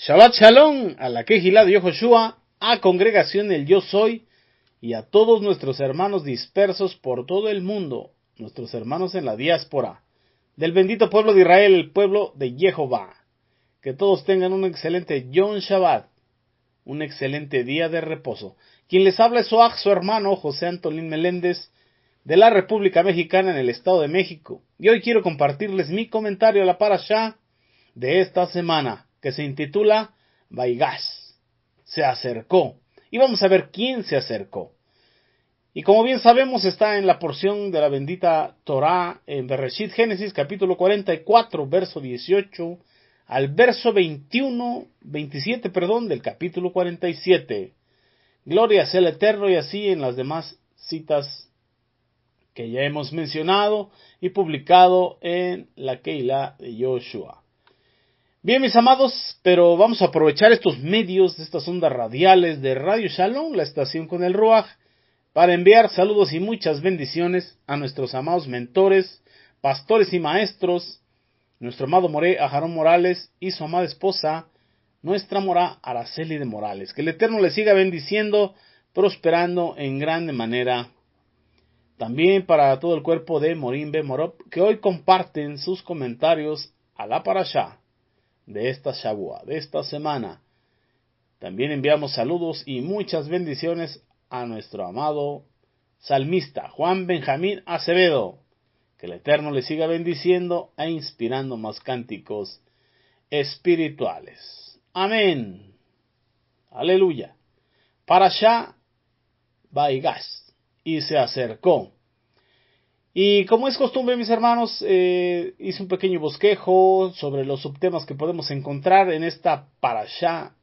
Shabbat Shalom a la Kehilá de Yehoshua, a Congregación del Yo Soy y a todos nuestros hermanos dispersos por todo el mundo, nuestros hermanos en la diáspora, del bendito pueblo de Israel, el pueblo de Jehová. Que todos tengan un excelente Yom Shabbat, un excelente día de reposo. Quien les habla es su hermano José Antolín Meléndez, de la República Mexicana en el Estado de México. Y hoy quiero compartirles mi comentario a la parashá de esta semana, que se intitula Vaigash, se acercó. Y vamos a ver quién se acercó. Y como bien sabemos, está en la porción de la bendita Torá en Bereshit, Génesis, capítulo 44, verso 18, al verso 27, del capítulo 47. Gloria sea el Eterno, y así en las demás citas que ya hemos mencionado y publicado en la Keilah de Yoshua. Bien, mis amados, pero vamos a aprovechar estos medios, estas ondas radiales de Radio Shalom, la estación con el Ruach, para enviar saludos y muchas bendiciones a nuestros amados mentores, pastores y maestros, nuestro amado Moré Ajarón Morales y su amada esposa, nuestra Morá Araceli de Morales. Que el Eterno les siga bendiciendo, prosperando en grande manera. También para todo el cuerpo de Morim Ben Morop, que hoy comparten sus comentarios a la parashá de esta Shavua, de esta semana. También enviamos saludos y muchas bendiciones a nuestro amado salmista Juan Benjamín Acevedo. Que el Eterno le siga bendiciendo e inspirando más cánticos espirituales. Amén. Aleluya. Parashá Vaigash, y se acercó. Y como es costumbre, mis hermanos, hice un pequeño bosquejo sobre los subtemas que podemos encontrar en esta parashá,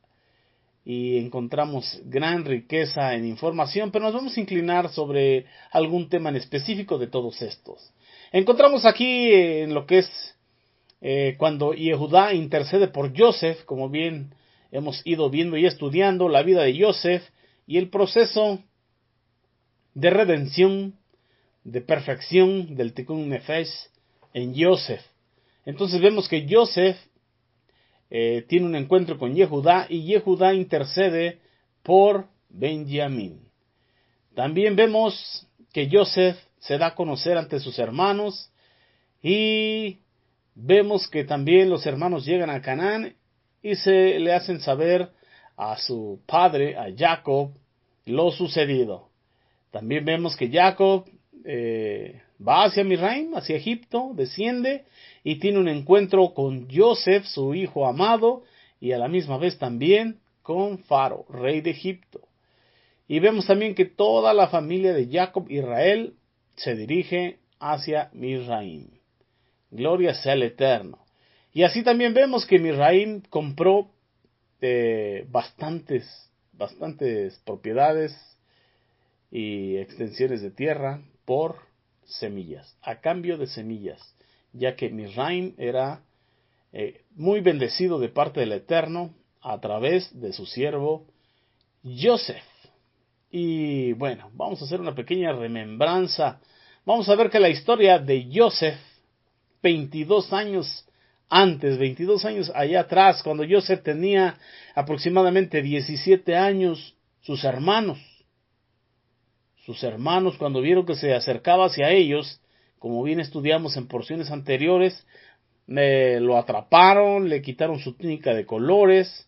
y encontramos gran riqueza en información, pero nos vamos a inclinar sobre algún tema en específico de todos estos. Encontramos aquí en lo que es cuando Yehudá intercede por Yosef, como bien hemos ido viendo y estudiando la vida de Yosef y el proceso de redención, de perfección del Tikkun Nefesh en Yosef. Entonces vemos que Yosef tiene un encuentro con Yehudá, y Yehudá intercede por Benjamín. También vemos que Yosef se da a conocer ante sus hermanos, y vemos que también los hermanos llegan a Canaán y se le hacen saber a su padre, a Jacob, lo sucedido. También vemos que Jacob va hacia Misraim, hacia Egipto, desciende y tiene un encuentro con Yosef, su hijo amado, y a la misma vez también con Faro, rey de Egipto. Y vemos también que toda la familia de Jacob, Israel, se dirige hacia Misraim. Gloria sea el Eterno. Y así también vemos que Misraim compró bastantes propiedades y extensiones de tierra por semillas, a cambio de semillas, ya que Misraim era muy bendecido de parte del Eterno a través de su siervo Yosef. Y bueno, vamos a hacer una pequeña remembranza. Vamos a ver que la historia de Yosef, 22 años antes, 22 años allá atrás, cuando Yosef tenía aproximadamente 17 años, sus hermanos, cuando vieron que se acercaba hacia ellos, como bien estudiamos en porciones anteriores, lo atraparon, le quitaron su túnica de colores,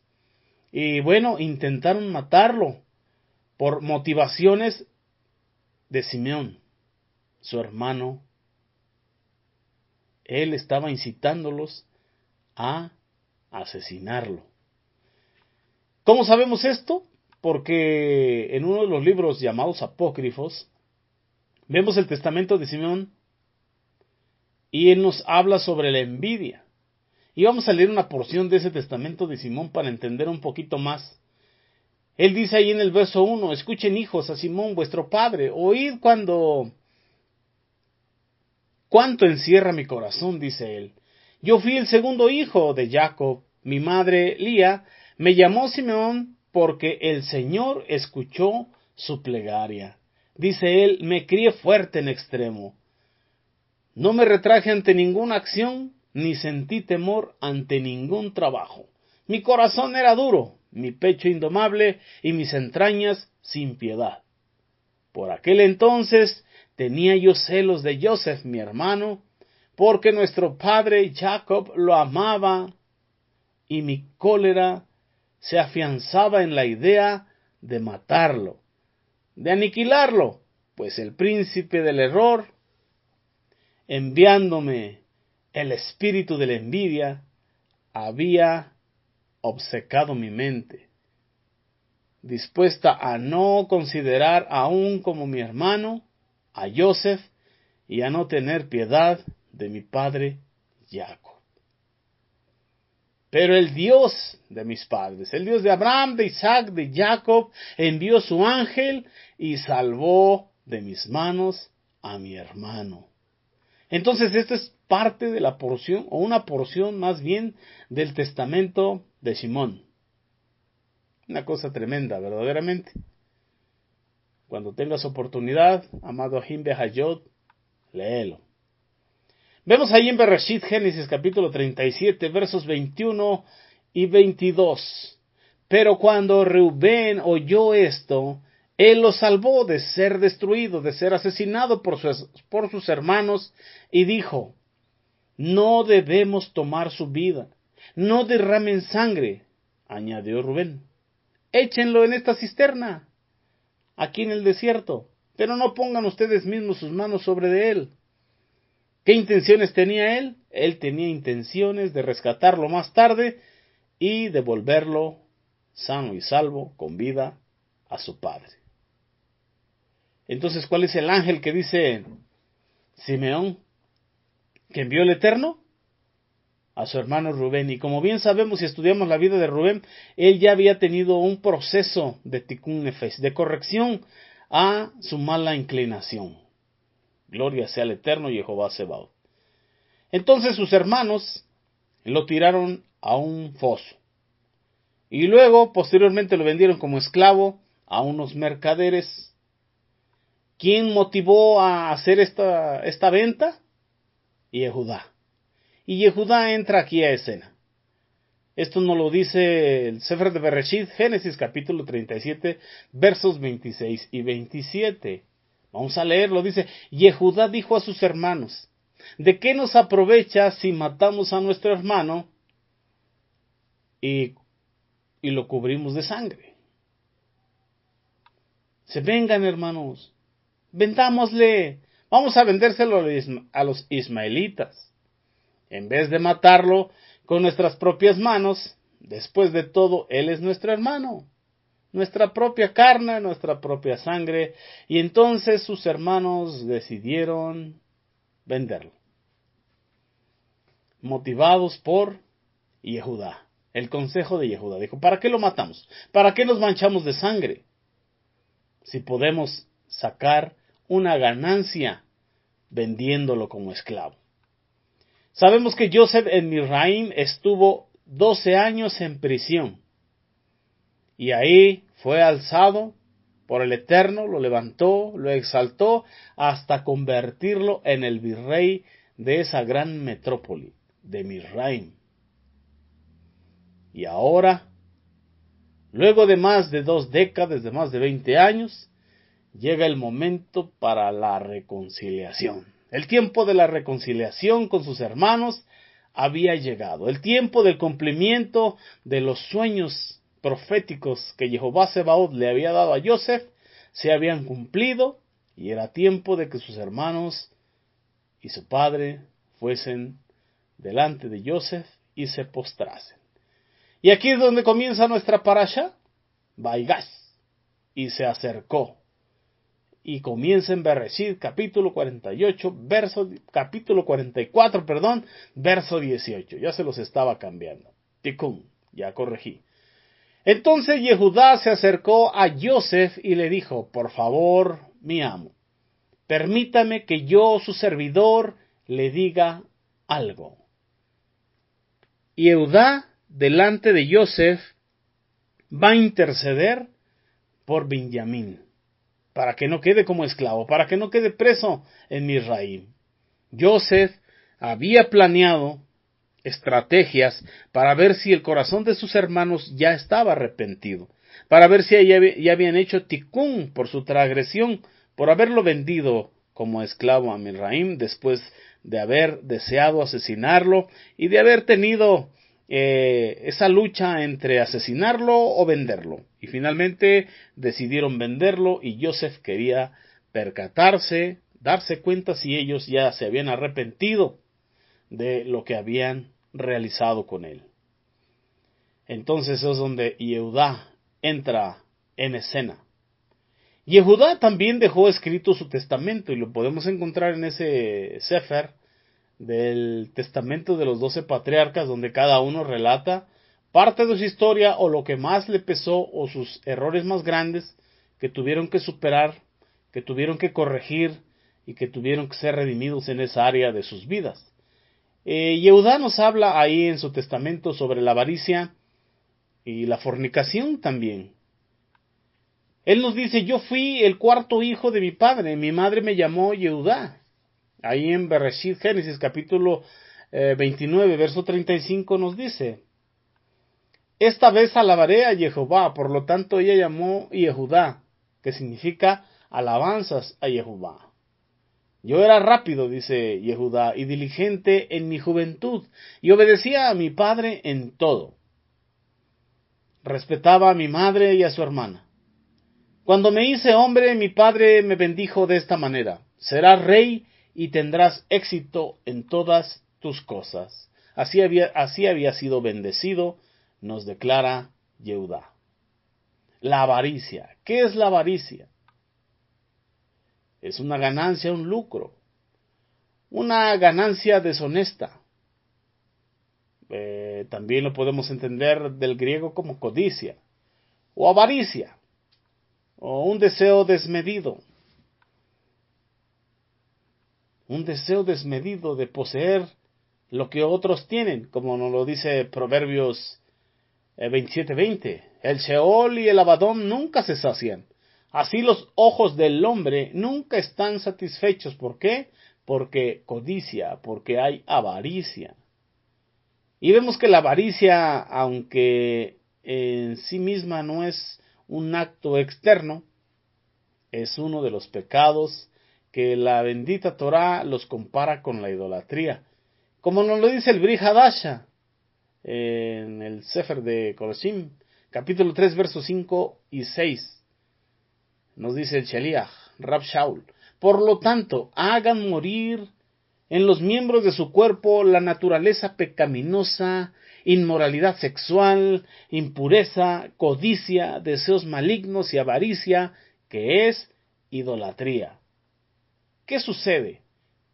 y bueno, intentaron matarlo por motivaciones de Simeón, su hermano. Él estaba incitándolos a asesinarlo. ¿Cómo sabemos esto? Porque en uno de los libros llamados apócrifos, vemos el testamento de Simeón, y él nos habla sobre la envidia. Y vamos a leer una porción de ese testamento de Simón para entender un poquito más. Él dice ahí en el verso 1, escuchen hijos a Simón vuestro padre, oíd cuánto encierra mi corazón, dice él. Yo fui el segundo hijo de Jacob, mi madre Lía me llamó Simeón porque el Señor escuchó su plegaria. Dice él, me crié fuerte en extremo. No me retraje ante ninguna acción, ni sentí temor ante ningún trabajo. Mi corazón era duro, mi pecho indomable y mis entrañas sin piedad. Por aquel entonces tenía yo celos de Joseph, mi hermano, porque nuestro padre Jacob lo amaba, y mi cólera se afianzaba en la idea de matarlo, de aniquilarlo, pues el príncipe del error, enviándome el espíritu de la envidia, había obcecado mi mente, dispuesta a no considerar aún como mi hermano a Joseph y a no tener piedad de mi padre Jacob. Pero el Dios de mis padres, el Dios de Abraham, de Isaac, de Jacob, envió su ángel y salvó de mis manos a mi hermano. Entonces, esto es parte de la porción, o una porción más bien, del testamento de Simón. Una cosa tremenda, verdaderamente. Cuando tengas oportunidad, amado Ahim Behayot, léelo. Vemos ahí en Bereshit, Génesis capítulo 37, versos 21 y 22. Pero cuando Reubén oyó esto, él lo salvó de ser destruido, de ser asesinado por sus hermanos, y dijo: no debemos tomar su vida, no derramen sangre, añadió Rubén. Échenlo en esta cisterna, aquí en el desierto, pero no pongan ustedes mismos sus manos sobre de él. ¿Qué intenciones tenía él? Él tenía intenciones de rescatarlo más tarde y devolverlo sano y salvo, con vida, a su padre. Entonces, ¿cuál es el ángel que dice Simeón que envió el Eterno? A su hermano Rubén. Y como bien sabemos y estudiamos la vida de Rubén, él ya había tenido un proceso de tikkun nefesh, de corrección a su mala inclinación. Gloria sea al Eterno Jehová Sebaot. Entonces sus hermanos lo tiraron a un foso. Y luego, posteriormente, lo vendieron como esclavo a unos mercaderes. ¿Quién motivó a hacer esta venta? Yehudá. Y Yehudá entra aquí a escena. Esto nos lo dice el Sefer de Bereshit, Génesis capítulo 37, versos 26 y 27. Vamos a leerlo. Dice: Yehudá dijo a sus hermanos: ¿de qué nos aprovecha si matamos a nuestro hermano y lo cubrimos de sangre? Se vengan, hermanos, vendámosle, vamos a vendérselo a los ismaelitas. En vez de matarlo con nuestras propias manos, después de todo, él es nuestro hermano, nuestra propia carne, nuestra propia sangre. Y entonces sus hermanos decidieron venderlo, motivados por Yehudá, el consejo de Yehudá. Dijo: ¿para qué lo matamos? ¿Para qué nos manchamos de sangre? Si podemos sacar una ganancia vendiéndolo como esclavo. Sabemos que Joseph en Misraim estuvo 12 años en prisión. Y ahí fue alzado por el Eterno, lo levantó, lo exaltó, hasta convertirlo en el virrey de esa gran metrópoli, de Misraim. Y ahora, luego de más de 2 décadas, de más de 20 años, llega el momento para la reconciliación. El tiempo de la reconciliación con sus hermanos había llegado. El tiempo del cumplimiento de los sueños proféticos que Jehová Sebaot le había dado a Joseph se habían cumplido, y era tiempo de que sus hermanos y su padre fuesen delante de Joseph y se postrasen. Y aquí es donde comienza nuestra parasha, Vaigash, y se acercó. Y comienza en Bereshit, capítulo 44, verso 18. Ya se los estaba cambiando. Tikkun, ya corregí. Entonces Yehudá se acercó a Joseph y le dijo: por favor, mi amo, permítame que yo, su servidor, le diga algo. Yehudá, delante de Joseph, va a interceder por Benjamín, para que no quede como esclavo, para que no quede preso en Misraim. Joseph había planeado estrategias para ver si el corazón de sus hermanos ya estaba arrepentido, para ver si ya habían hecho ticún por su transgresión, por haberlo vendido como esclavo a Misraim, después de haber deseado asesinarlo y de haber tenido esa lucha entre asesinarlo o venderlo. Y finalmente decidieron venderlo, y Joseph quería percatarse, darse cuenta si ellos ya se habían arrepentido de lo que habían realizado con él. Entonces es donde Yehudá entra en escena. Yehudá también dejó escrito su testamento, y lo podemos encontrar en ese Sefer del testamento de los 12 patriarcas, donde cada uno relata parte de su historia o lo que más le pesó o sus errores más grandes que tuvieron que superar, que tuvieron que corregir y que tuvieron que ser redimidos en esa área de sus vidas. Yehudá nos habla ahí en su testamento sobre la avaricia y la fornicación también. Él nos dice: yo fui el cuarto hijo de mi padre, mi madre me llamó Yehudá. Ahí en Bereshit, Génesis capítulo 29, verso 35 nos dice: esta vez alabaré a Jehová, por lo tanto ella llamó Yehudá, que significa alabanzas a Jehová. Yo era rápido, dice Yehudá, y diligente en mi juventud, y obedecía a mi padre en todo. Respetaba a mi madre y a su hermana. Cuando me hice hombre, mi padre me bendijo de esta manera: serás rey y tendrás éxito en todas tus cosas. Así había sido bendecido, nos declara Yehudá. La avaricia. ¿Qué es la avaricia? Es una ganancia, un lucro, una ganancia deshonesta. También lo podemos entender del griego como codicia, o avaricia, o un deseo desmedido. Un deseo desmedido de poseer lo que otros tienen, como nos lo dice Proverbios 27:20. El Sheol y el Abadón nunca se sacian. Así los ojos del hombre nunca están satisfechos. ¿Por qué? Porque codicia, porque hay avaricia. Y vemos que la avaricia, aunque en sí misma no es un acto externo, es uno de los pecados que la bendita Torá los compara con la idolatría. Como nos lo dice el Bri Hadasha en el Sefer de Koroshim, capítulo 3, versos 5 y 6. Nos dice el Sheliach, Rab Shaul: por lo tanto, hagan morir en los miembros de su cuerpo la naturaleza pecaminosa, inmoralidad sexual, impureza, codicia, deseos malignos y avaricia, que es idolatría. ¿Qué sucede?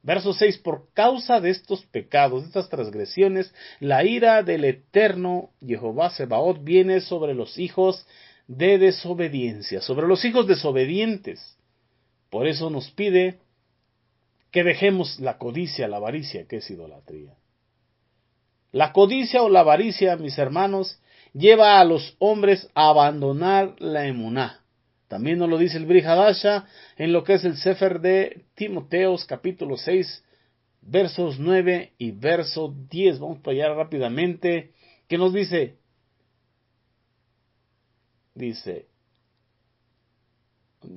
Verso 6: por causa de estos pecados, de estas transgresiones, la ira del eterno Jehová Sebaot viene sobre los hijos de desobediencia, sobre los hijos desobedientes. Por eso nos pide que dejemos la codicia, la avaricia, que es idolatría. La codicia o la avaricia, mis hermanos, lleva a los hombres a abandonar la emuná. También nos lo dice el Bri Hadasha en lo que es el Sefer de Timoteos, capítulo 6, versos 9 y verso 10. Vamos para allá rápidamente. ¿Qué nos dice? Dice,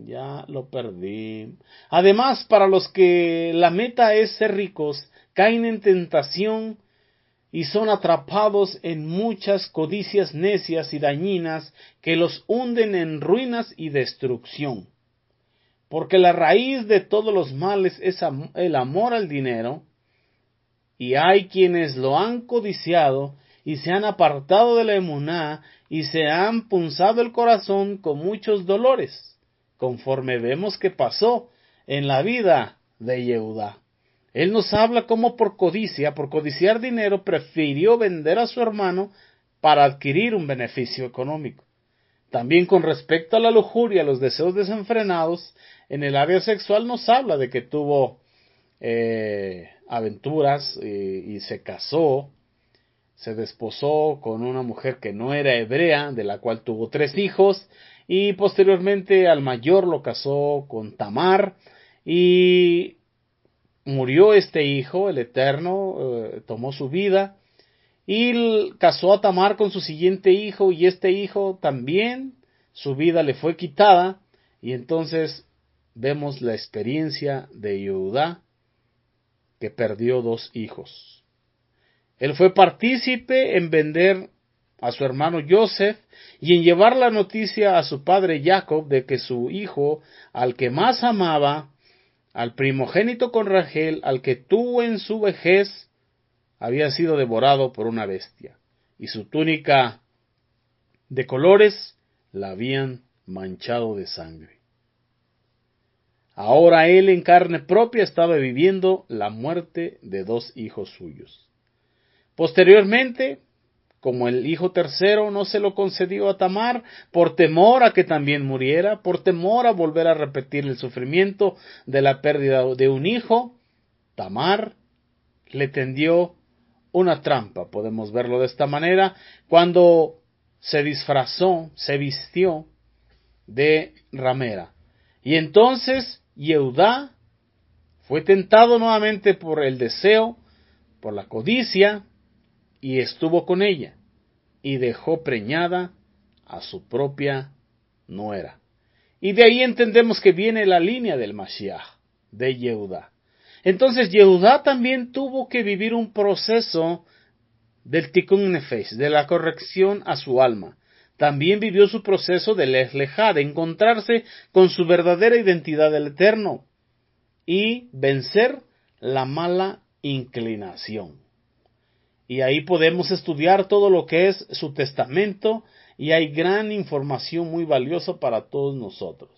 ya lo perdí. Además, para los que la meta es ser ricos, caen en tentación y son atrapados en muchas codicias necias y dañinas que los hunden en ruinas y destrucción. Porque la raíz de todos los males es el amor al dinero, y hay quienes lo han codiciado y se han apartado de la emuná y se han punzado el corazón con muchos dolores, conforme vemos que pasó en la vida de Yehudá. Él nos habla cómo por codiciar dinero, prefirió vender a su hermano para adquirir un beneficio económico. También con respecto a la lujuria, los deseos desenfrenados, en el área sexual nos habla de que tuvo aventuras y se casó, se desposó con una mujer que no era hebrea, de la cual tuvo 3 hijos, y posteriormente al mayor lo casó con Tamar, y murió este hijo, el Eterno, tomó su vida, y casó a Tamar con su siguiente hijo, y este hijo también su vida le fue quitada, y entonces vemos la experiencia de Judá, que perdió 2 hijos. Él fue partícipe en vender a su hermano Joseph y en llevar la noticia a su padre Jacob de que su hijo, al que más amaba, al primogénito con Rachel, al que tuvo en su vejez, había sido devorado por una bestia, y su túnica de colores la habían manchado de sangre. Ahora él en carne propia estaba viviendo la muerte de 2 hijos suyos. Posteriormente, como el hijo tercero no se lo concedió a Tamar, por temor a que también muriera, por temor a volver a repetir el sufrimiento de la pérdida de un hijo, Tamar le tendió una trampa, podemos verlo de esta manera, cuando se disfrazó, se vistió de ramera. Y entonces Jehudá fue tentado nuevamente por el deseo, por la codicia, y estuvo con ella, y dejó preñada a su propia nuera. Y de ahí entendemos que viene la línea del Mashiach, de Jehudá. Entonces Jehudá también tuvo que vivir un proceso del Tikkun Nefesh, de la corrección a su alma. También vivió su proceso de Lech Lechá, de encontrarse con su verdadera identidad del Eterno y vencer la mala inclinación. Y ahí podemos estudiar todo lo que es su testamento, y hay gran información muy valiosa para todos nosotros.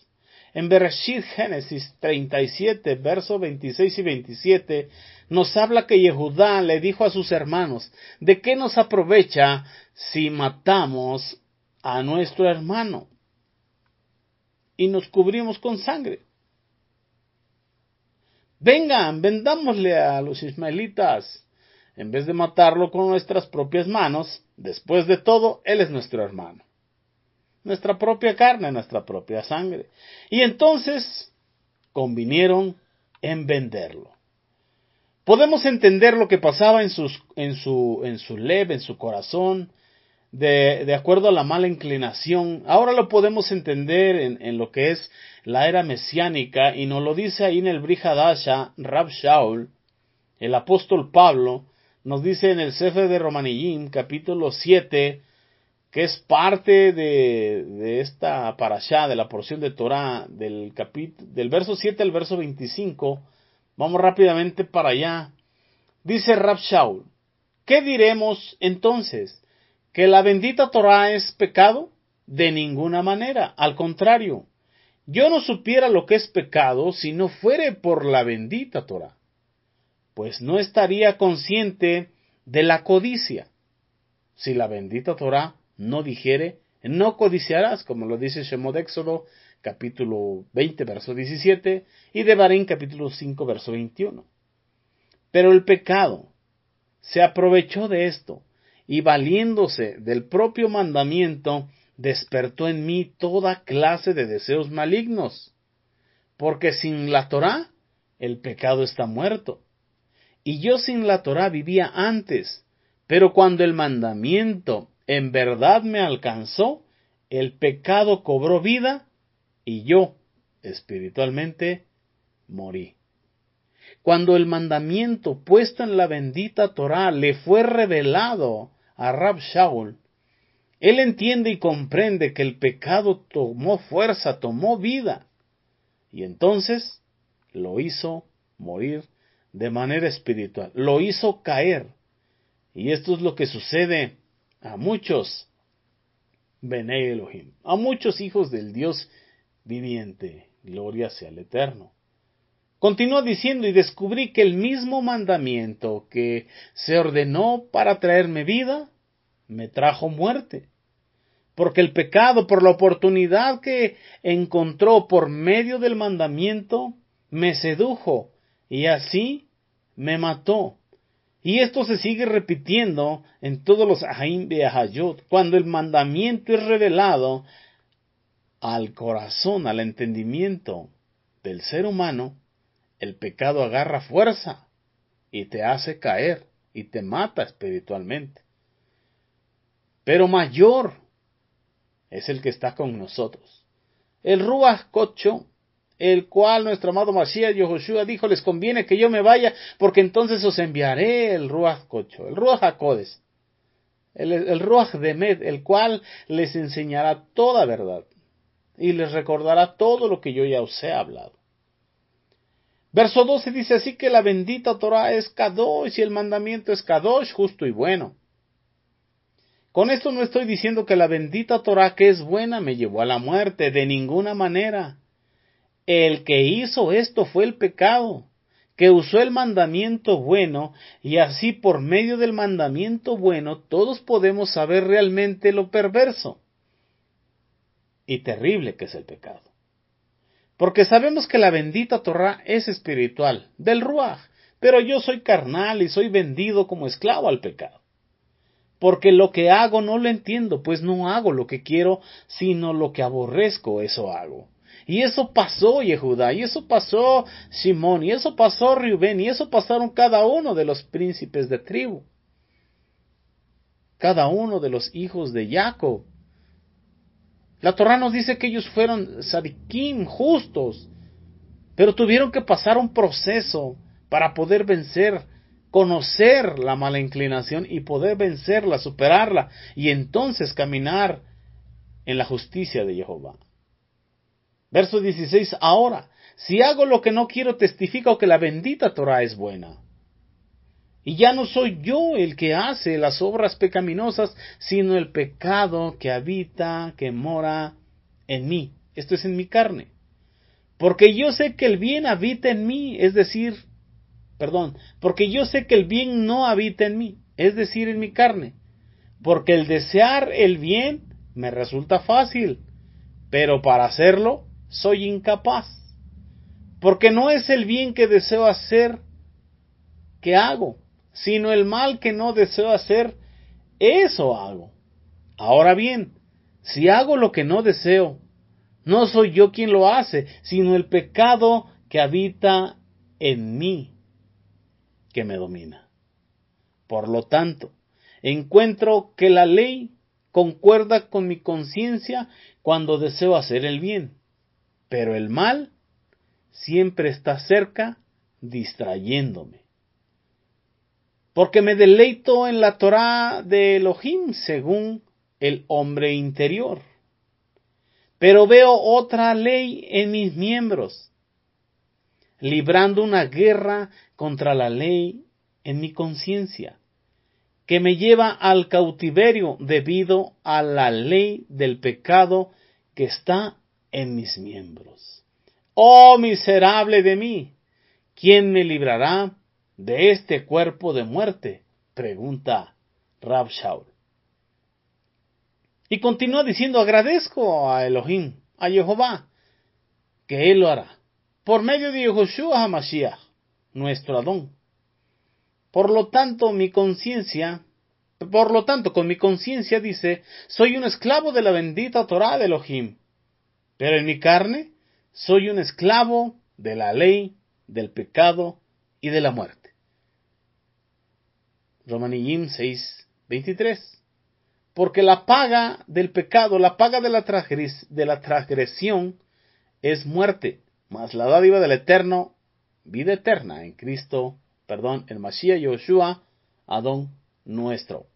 En Bereshit, Génesis 37, versos 26 y 27, nos habla que Jehudá le dijo a sus hermanos: ¿de qué nos aprovecha si matamos a nuestro hermano y nos cubrimos con sangre? Vengan, vendámosle a los ismaelitas, en vez de matarlo con nuestras propias manos. Después de todo, él es nuestro hermano, nuestra propia carne, nuestra propia sangre. Y entonces convinieron en venderlo. Podemos entender lo que pasaba en su lev, en su corazón, de acuerdo a la mala inclinación. Ahora lo podemos entender en lo que es la era mesiánica, y nos lo dice ahí en el Brit Hadasha, Rab Shaul, el apóstol Pablo, nos dice en el Sefer de Romaniyim, capítulo 7, que es parte de esta parashá, de la porción de Torah, del verso 7 al verso 25. Vamos rápidamente para allá. Dice Rab Shaul: ¿qué diremos entonces? ¿Que la bendita Torah es pecado? De ninguna manera, al contrario. Yo no supiera lo que es pecado si no fuere por la bendita Torah, pues no estaría consciente de la codicia. Si la bendita Torah no dijere, no codiciarás, como lo dice Shemot Éxodo, capítulo 20, verso 17, y Devarim, capítulo 5, verso 21. Pero el pecado se aprovechó de esto, y valiéndose del propio mandamiento, despertó en mí toda clase de deseos malignos. Porque sin la Torah, el pecado está muerto. Y yo sin la Torah vivía antes, pero cuando el mandamiento en verdad me alcanzó, el pecado cobró vida, y yo, espiritualmente, morí. Cuando el mandamiento puesto en la bendita Torah le fue revelado a Rab Shaul, él entiende y comprende que el pecado tomó fuerza, tomó vida, y entonces lo hizo morir de manera espiritual, lo hizo caer. Y esto es lo que sucede a muchos Benei Elohim, a muchos hijos del Dios viviente. Gloria sea al Eterno. Continúa diciendo: y descubrí que el mismo mandamiento que se ordenó para traerme vida, me trajo muerte. Porque el pecado, por la oportunidad que encontró por medio del mandamiento, me sedujo, y así me mató. Y esto se sigue repitiendo en todos los Ahaim Be'ahayot. Cuando el mandamiento es revelado al corazón, al entendimiento del ser humano, el pecado agarra fuerza y te hace caer y te mata espiritualmente. pero mayor es el que está con nosotros. El Ruach Kocho, el cual nuestro amado Mashiach Yehoshua dijo, les conviene que yo me vaya, porque entonces os enviaré el Ruach Kocho, el Ruach HaKodes, el Ruach Demet, el cual les enseñará toda verdad y les recordará todo lo que yo ya os he hablado. Verso 12 dice así que la bendita Torah es Kadosh y el mandamiento es Kadosh, justo y bueno. Con esto no estoy diciendo que la bendita Torah que es buena me llevó a la muerte, de ninguna manera. El que hizo esto fue el pecado, que usó el mandamiento bueno, y así por medio del mandamiento bueno todos podemos saber realmente lo perverso y terrible que es el pecado. Porque sabemos que la bendita Torah es espiritual, del Ruach, pero yo soy carnal y soy vendido como esclavo al pecado. Porque lo que hago no lo entiendo, pues no hago lo que quiero, sino lo que aborrezco, eso hago. Y eso pasó Yehudá, y eso pasó Simón, y eso pasó Rubén, y eso pasaron cada uno de los príncipes de tribu. Cada uno de los hijos de Jacob. La Torá nos dice que ellos fueron sadikim, justos, pero tuvieron que pasar un proceso para poder vencer, conocer la mala inclinación y poder vencerla, superarla, y entonces caminar en la justicia de Jehová. Verso 16, ahora, si hago lo que no quiero, testifico que la bendita Torá es buena. Y ya no soy yo el que hace las obras pecaminosas, sino el pecado que habita, que mora en mí. Esto es en mi carne. Porque yo sé que el bien habita en mí, porque yo sé que el bien no habita en mí, es decir, en mi carne. Porque el desear el bien me resulta fácil, pero para hacerlo soy incapaz. Porque no es el bien que deseo hacer que hago, sino el mal que no deseo hacer, eso hago. Ahora bien, si hago lo que no deseo, no soy yo quien lo hace, sino el pecado que habita en mí, que me domina. Por lo tanto, encuentro que la ley concuerda con mi conciencia cuando deseo hacer el bien, pero el mal siempre está cerca, distrayéndome. Porque me deleito en la Torá de Elohim según el hombre interior. Pero veo otra ley en mis miembros, librando una guerra contra la ley en mi conciencia, que me lleva al cautiverio debido a la ley del pecado que está en mis miembros. ¡Oh miserable de mí! ¿Quién me librará de este cuerpo de muerte? Pregunta Rab Shaul. Y continúa diciendo, agradezco a Elohim, a Jehová, que Él lo hará, por medio de Yehoshua HaMashiach, nuestro Adón. Por lo tanto, con mi conciencia dice, soy un esclavo de la bendita Torá de Elohim, pero en mi carne soy un esclavo de la ley, del pecado y de la muerte. Romanillim 6:23. Porque la paga del pecado, la paga de la transgresión es muerte, mas la dádiva del Eterno, vida eterna en en Mashiach Yehoshua, Adón nuestro.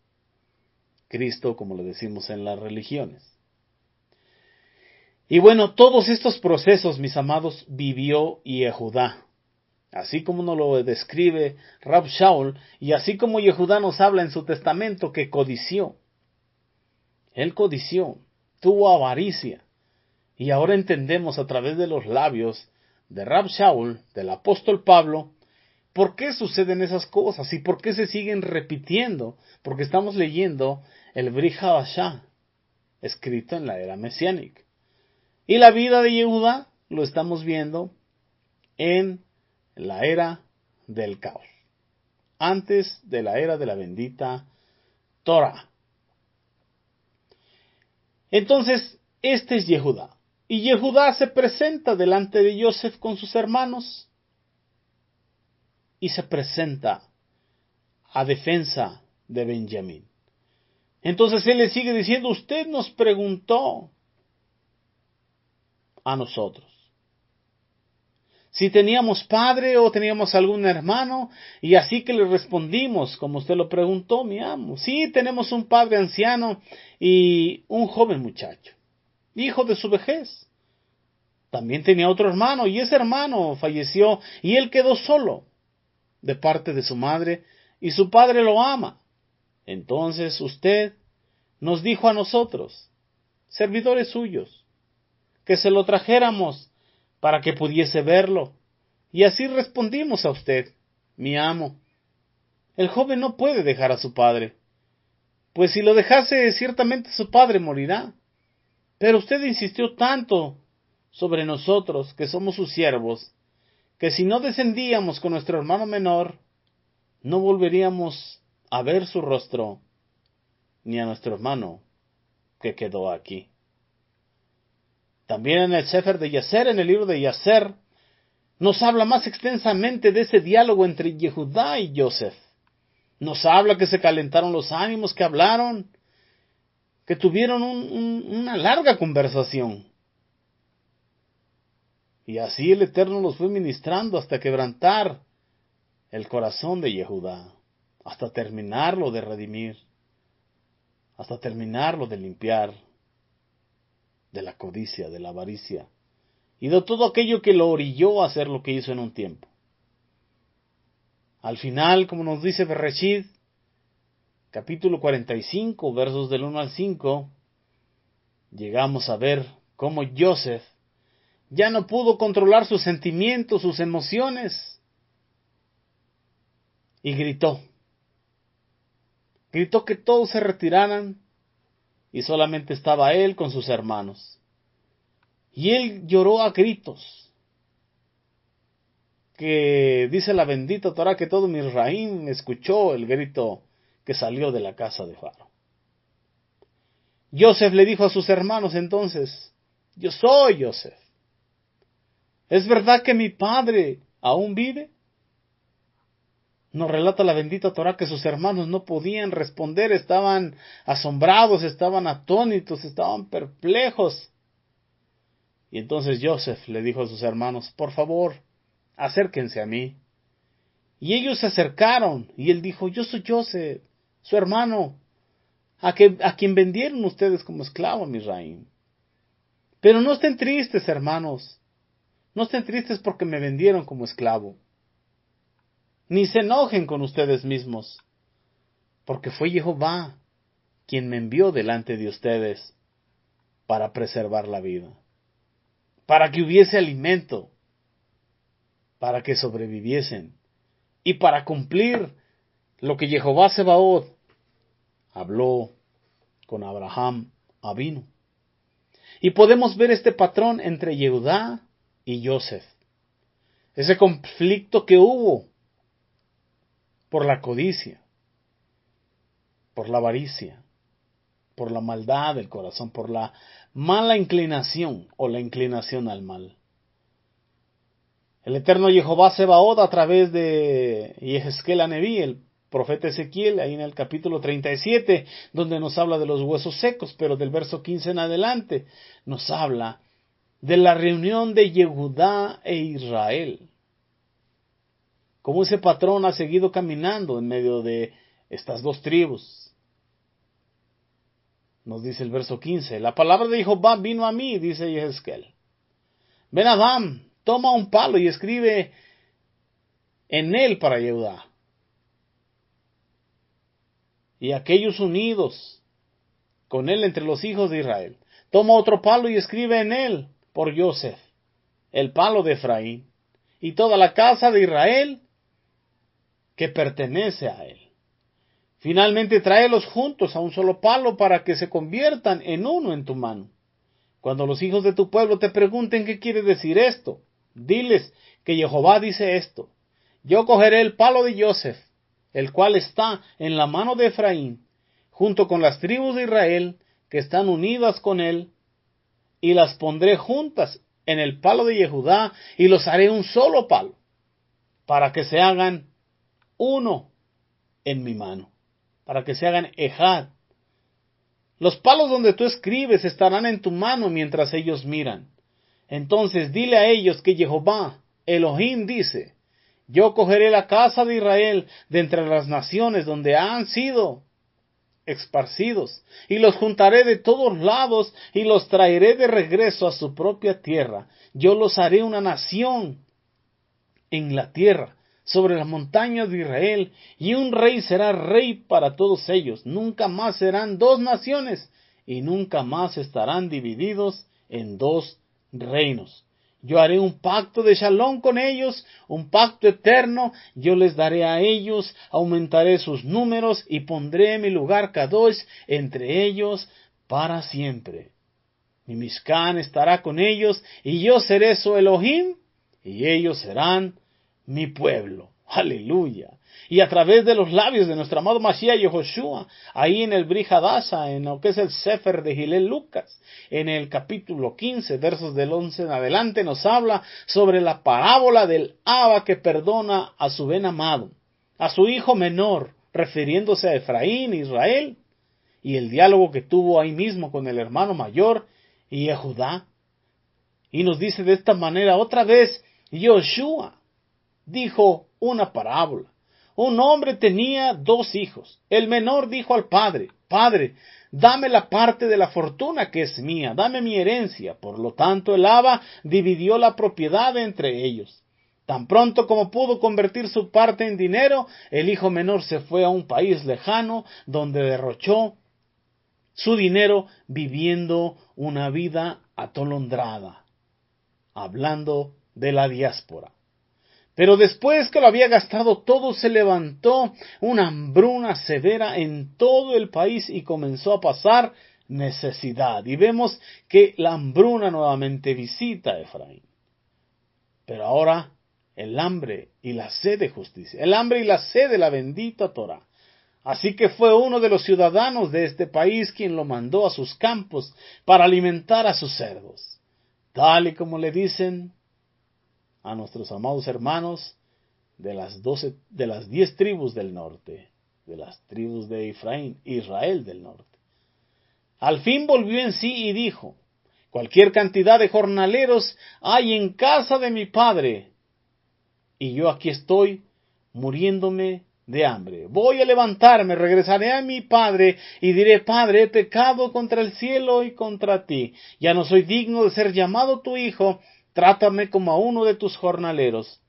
Cristo, como le decimos en las religiones. Y bueno, todos estos procesos, mis amados, vivió Yehudá. Así como nos lo describe Rab Shaul, y así como Yehudá nos habla en su testamento que codició. Él codició, tuvo avaricia, y ahora entendemos a través de los labios de Rab Shaul, del apóstol Pablo, por qué suceden esas cosas y por qué se siguen repitiendo, porque estamos leyendo el Brit Hadashah, escrito en la era mesiánica. Y la vida de Yehuda lo estamos viendo en la era del caos, antes de la era de la bendita Torah. Entonces, este es Yehudá. Y Yehudá se presenta delante de Yosef con sus hermanos y se presenta a defensa de Benjamín. Entonces él le sigue diciendo, usted nos preguntó a nosotros si teníamos padre o teníamos algún hermano, y así que le respondimos, como usted lo preguntó, mi amo. Sí, tenemos un padre anciano y un joven muchacho, hijo de su vejez. También tenía otro hermano, y ese hermano falleció, y él quedó solo, de parte de su madre, y su padre lo ama. Entonces usted nos dijo a nosotros, servidores suyos, que se lo trajéramos para que pudiese verlo. Y así respondimos a usted, mi amo. El joven no puede dejar a su padre, pues si lo dejase, ciertamente su padre morirá. Pero usted insistió tanto sobre nosotros, que somos sus siervos, que si no descendíamos con nuestro hermano menor, no volveríamos a ver su rostro, ni a nuestro hermano que quedó aquí. También en el Sefer de Yaser, en el libro de Yaser, nos habla más extensamente de ese diálogo entre Yehudá y Yosef. Nos habla que se calentaron los ánimos, que hablaron, que tuvieron una larga conversación. Y así el Eterno los fue ministrando hasta quebrantar el corazón de Yehudá, hasta terminarlo de redimir, hasta terminarlo de limpiar de la codicia, de la avaricia, y de todo aquello que lo orilló a hacer lo que hizo en un tiempo. Al final, como nos dice Bereshit, capítulo 45, versos del 1 al 5, llegamos a ver cómo Yosef ya no pudo controlar sus sentimientos, sus emociones, y gritó que todos se retiraran, y solamente estaba él con sus hermanos. Y él lloró a gritos, que dice la bendita Torah que todo Misraim escuchó el grito que salió de la casa de Faro. Yosef le dijo a sus hermanos entonces, yo soy Yosef. ¿Es verdad que mi padre aún vive? Nos relata la bendita Torah que sus hermanos no podían responder, estaban asombrados, estaban atónitos, estaban perplejos. Y entonces Yosef le dijo a sus hermanos, por favor, acérquense a mí. Y ellos se acercaron, y él dijo, yo soy Yosef, su hermano, a quien vendieron ustedes como esclavo a Misraim. Pero no estén tristes, hermanos, no estén tristes porque me vendieron como esclavo. Ni se enojen con ustedes mismos, porque fue Jehová quien me envió delante de ustedes para preservar la vida, para que hubiese alimento, para que sobreviviesen, y para cumplir lo que Jehová Sebaot habló con Abraham Avinu. Y podemos ver este patrón entre Yehudá y Yosef, ese conflicto que hubo por la codicia, por la avaricia, por la maldad del corazón, por la mala inclinación o la inclinación al mal. El eterno Jehová Sebaot, a través de Yehezkel Aneví, el profeta Ezequiel, ahí en el capítulo 37, donde nos habla de los huesos secos, pero del verso 15 en adelante, nos habla de la reunión de Yehudá e Israel. Cómo ese patrón ha seguido caminando en medio de estas dos tribus. Nos dice el verso 15, la palabra de Jehová vino a mí, dice Yehezkel. Ven Adam, toma un palo y escribe en él para Yehudá. Y aquellos unidos con él entre los hijos de Israel. Toma otro palo y escribe en él por Yosef, el palo de Efraín, y toda la casa de Israel que pertenece a él. Finalmente tráelos juntos a un solo palo para que se conviertan en uno en tu mano. Cuando los hijos de tu pueblo te pregunten qué quiere decir esto, diles que Jehová dice esto. Yo cogeré el palo de Yosef, el cual está en la mano de Efraín, junto con las tribus de Israel que están unidas con él, y las pondré juntas en el palo de Yehudá, y los haré un solo palo, para que se hagan uno en mi mano, para que se hagan ejad Los palos donde tú escribes estarán en tu mano mientras ellos miran. Entonces dile a ellos que Jehová, Elohim, dice: yo cogeré la casa de Israel de entre las naciones donde han sido esparcidos, y los juntaré de todos lados, y los traeré de regreso a su propia tierra. Yo los haré una nación en la tierra, sobre las montañas de Israel, y un rey será rey para todos ellos. Nunca más serán dos naciones, y nunca más estarán divididos en dos reinos. Yo haré un pacto de shalom con ellos, un pacto eterno. Yo les daré a ellos, aumentaré sus números y pondré mi lugar Kadosh entre ellos para siempre. Mi Mishkan estará con ellos y yo seré su Elohim y ellos serán mi pueblo. Aleluya. Y a través de los labios de nuestro amado Mashiach Yehoshua, ahí en el Brit Hadasha, en lo que es el Sefer de Hillel Lucas, en el capítulo 15, versos del 11 en adelante, nos habla sobre la parábola del Abba que perdona a su ben amado, a su hijo menor, refiriéndose a Efraín, Israel, y el diálogo que tuvo ahí mismo con el hermano mayor y Judá. Y nos dice de esta manera otra vez: Yoshua dijo una parábola. Un hombre tenía dos hijos. El menor dijo al padre: Padre, dame la parte de la fortuna que es mía, dame mi herencia. Por lo tanto, el Abba dividió la propiedad entre ellos. Tan pronto como pudo convertir su parte en dinero, el hijo menor se fue a un país lejano, donde derrochó su dinero viviendo una vida atolondrada, hablando de la diáspora. Pero después que lo había gastado todo, se levantó una hambruna severa en todo el país y comenzó a pasar necesidad. Y vemos que la hambruna nuevamente visita a Efraín. Pero ahora el hambre y la sed de justicia, el hambre y la sed de la bendita Torah. Así que fue uno de los ciudadanos de este país quien lo mandó a sus campos para alimentar a sus cerdos, tal y como le dicen a nuestros amados hermanos de las 10 tribus del norte, de las tribus de Efraín, Israel del norte. Al fin volvió en sí y dijo: cualquier cantidad de jornaleros hay en casa de mi padre, y yo aquí estoy muriéndome de hambre. Voy a levantarme, regresaré a mi padre y diré: Padre, he pecado contra el cielo y contra ti. Ya no soy digno de ser llamado tu hijo. Trátame como a uno de tus jornaleros.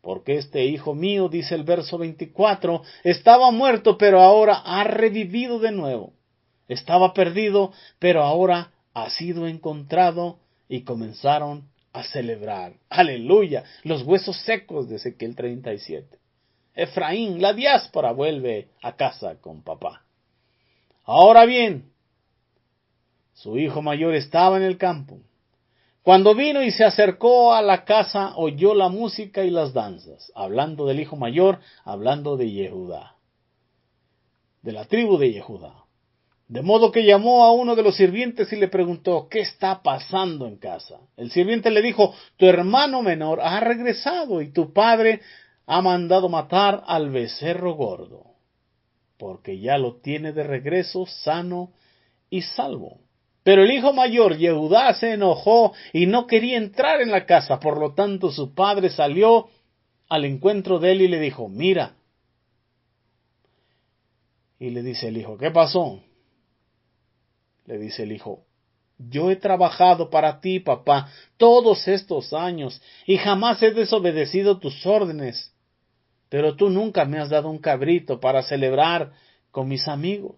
Porque este hijo mío, dice el verso 24, estaba muerto, pero ahora ha revivido de nuevo. Estaba perdido, pero ahora ha sido encontrado. Y comenzaron a celebrar. Aleluya. Los huesos secos de Ezequiel 37. Efraín, la diáspora, vuelve a casa con papá. Ahora bien, su hijo mayor estaba en el campo. Cuando vino y se acercó a la casa, oyó la música y las danzas, hablando del hijo mayor, hablando de Yehudá, de la tribu de Yehudá. De modo que llamó a uno de los sirvientes y le preguntó: ¿qué está pasando en casa? El sirviente le dijo: tu hermano menor ha regresado y tu padre ha mandado matar al becerro gordo, porque ya lo tiene de regreso sano y salvo. Pero el hijo mayor, Yehudá, se enojó y no quería entrar en la casa. Por lo tanto, su padre salió al encuentro de él y le dijo: mira. Y le dice el hijo: ¿qué pasó? Le dice el hijo: yo he trabajado para ti, papá, todos estos años y jamás he desobedecido tus órdenes. Pero tú nunca me has dado un cabrito para celebrar con mis amigos.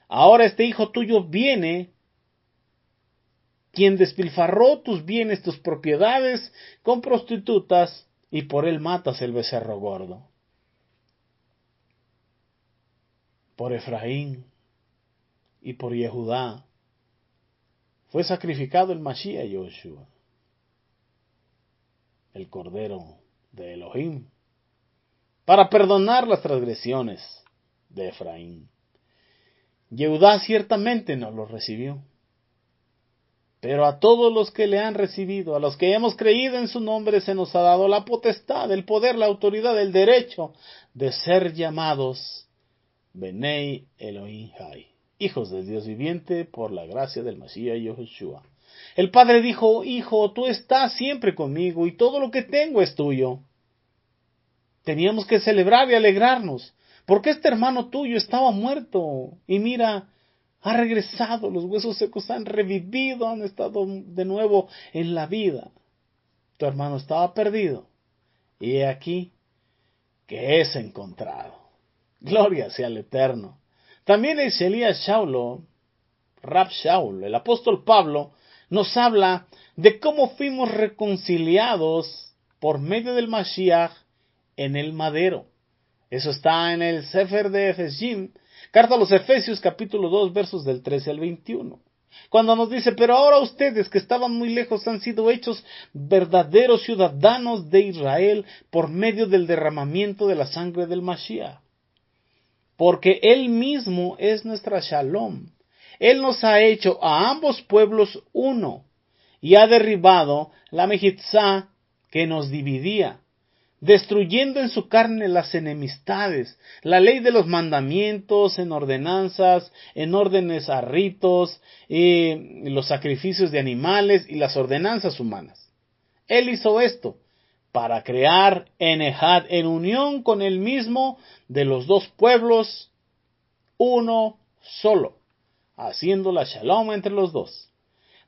Ahora este hijo tuyo viene, quien despilfarró tus bienes, tus propiedades, con prostitutas, y por él matas el becerro gordo. Por Efraín y por Yehudá fue sacrificado el Mashiach Yoshua, el Cordero de Elohim, para perdonar las transgresiones de Efraín. Yehudá ciertamente no lo recibió. Pero a todos los que le han recibido, a los que hemos creído en su nombre, se nos ha dado la potestad, el poder, la autoridad, el derecho de ser llamados Benei Elohim Hai, hijos del Dios viviente, por la gracia del Mashiach Yahushua. El padre dijo: hijo, tú estás siempre conmigo y todo lo que tengo es tuyo. Teníamos que celebrar y alegrarnos, porque este hermano tuyo estaba muerto, y mira, ha regresado, los huesos secos han revivido, han estado de nuevo en la vida. Tu hermano estaba perdido, y he aquí que es encontrado. Gloria sea al Eterno. También el Elías Shaulo, Rab Shaul, el apóstol Pablo, nos habla de cómo fuimos reconciliados por medio del Mashiach en el madero. Eso está en el Sefer de Efesiim, carta a los Efesios, capítulo 2, versos del 13 al 21. Cuando nos dice: pero ahora ustedes que estaban muy lejos han sido hechos verdaderos ciudadanos de Israel por medio del derramamiento de la sangre del Mashiach. Porque Él mismo es nuestra Shalom. Él nos ha hecho a ambos pueblos uno y ha derribado la mejitzá que nos dividía, destruyendo en su carne las enemistades, la ley de los mandamientos en ordenanzas, en órdenes a ritos, los sacrificios de animales y las ordenanzas humanas. Él hizo esto para crear en Ejad, en unión con él mismo, de los dos pueblos, uno solo, haciendo la shalom entre los dos,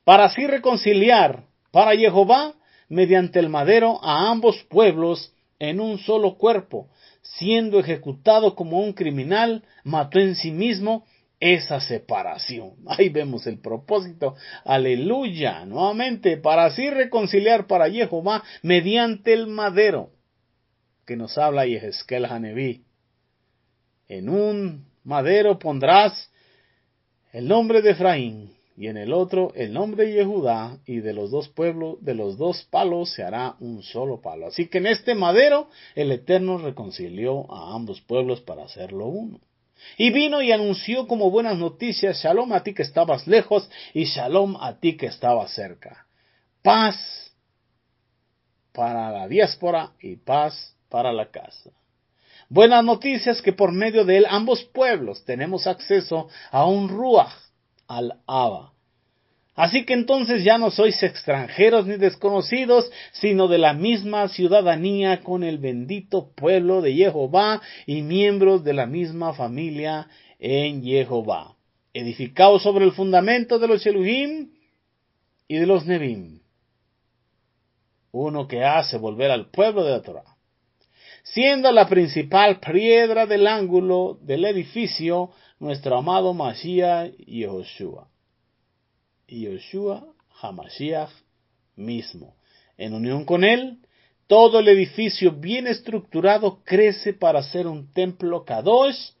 para así reconciliar para Jehová mediante el madero a ambos pueblos en un solo cuerpo, siendo ejecutado como un criminal, mató en sí mismo esa separación. Ahí vemos el propósito, aleluya, nuevamente, para así reconciliar para Jehová mediante el madero, que nos habla Yehezkel Haneví. En un madero pondrás el nombre de Efraín, y en el otro el nombre de Yehudá, y de los dos pueblos, de los dos palos se hará un solo palo. Así que en este madero el Eterno reconcilió a ambos pueblos para hacerlo uno. Y vino y anunció como buenas noticias: Shalom a ti que estabas lejos, y Shalom a ti que estabas cerca. Paz para la diáspora y paz para la casa. Buenas noticias que por medio de él ambos pueblos tenemos acceso a un Ruach, al Abba. Así que entonces ya no sois extranjeros ni desconocidos, sino de la misma ciudadanía con el bendito pueblo de Jehová y miembros de la misma familia en Jehová, edificados sobre el fundamento de los Elohim y de los Nebim, uno que hace volver al pueblo de la Torah, siendo la principal piedra del ángulo del edificio nuestro amado Mashiach Yehoshua. Yehoshua HaMashiach mismo. En unión con él, todo el edificio bien estructurado crece para ser un templo Kadosh,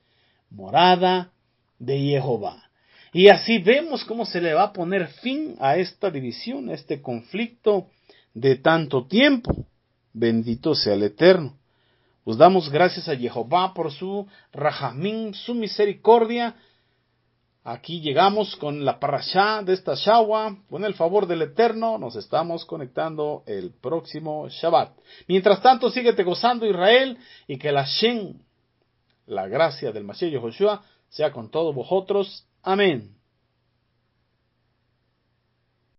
morada de Jehová. Y así vemos cómo se le va a poner fin a esta división, a este conflicto de tanto tiempo. Bendito sea el Eterno. Pues damos gracias a Jehová por su Rahamim, su misericordia. Aquí llegamos con la parashá de esta Shawa. Con el favor del Eterno nos estamos conectando el próximo Shabbat. Mientras tanto, síguete gozando, Israel, y que la Shen, la gracia del Mashiach Yahushua, sea con todos vosotros. Amén.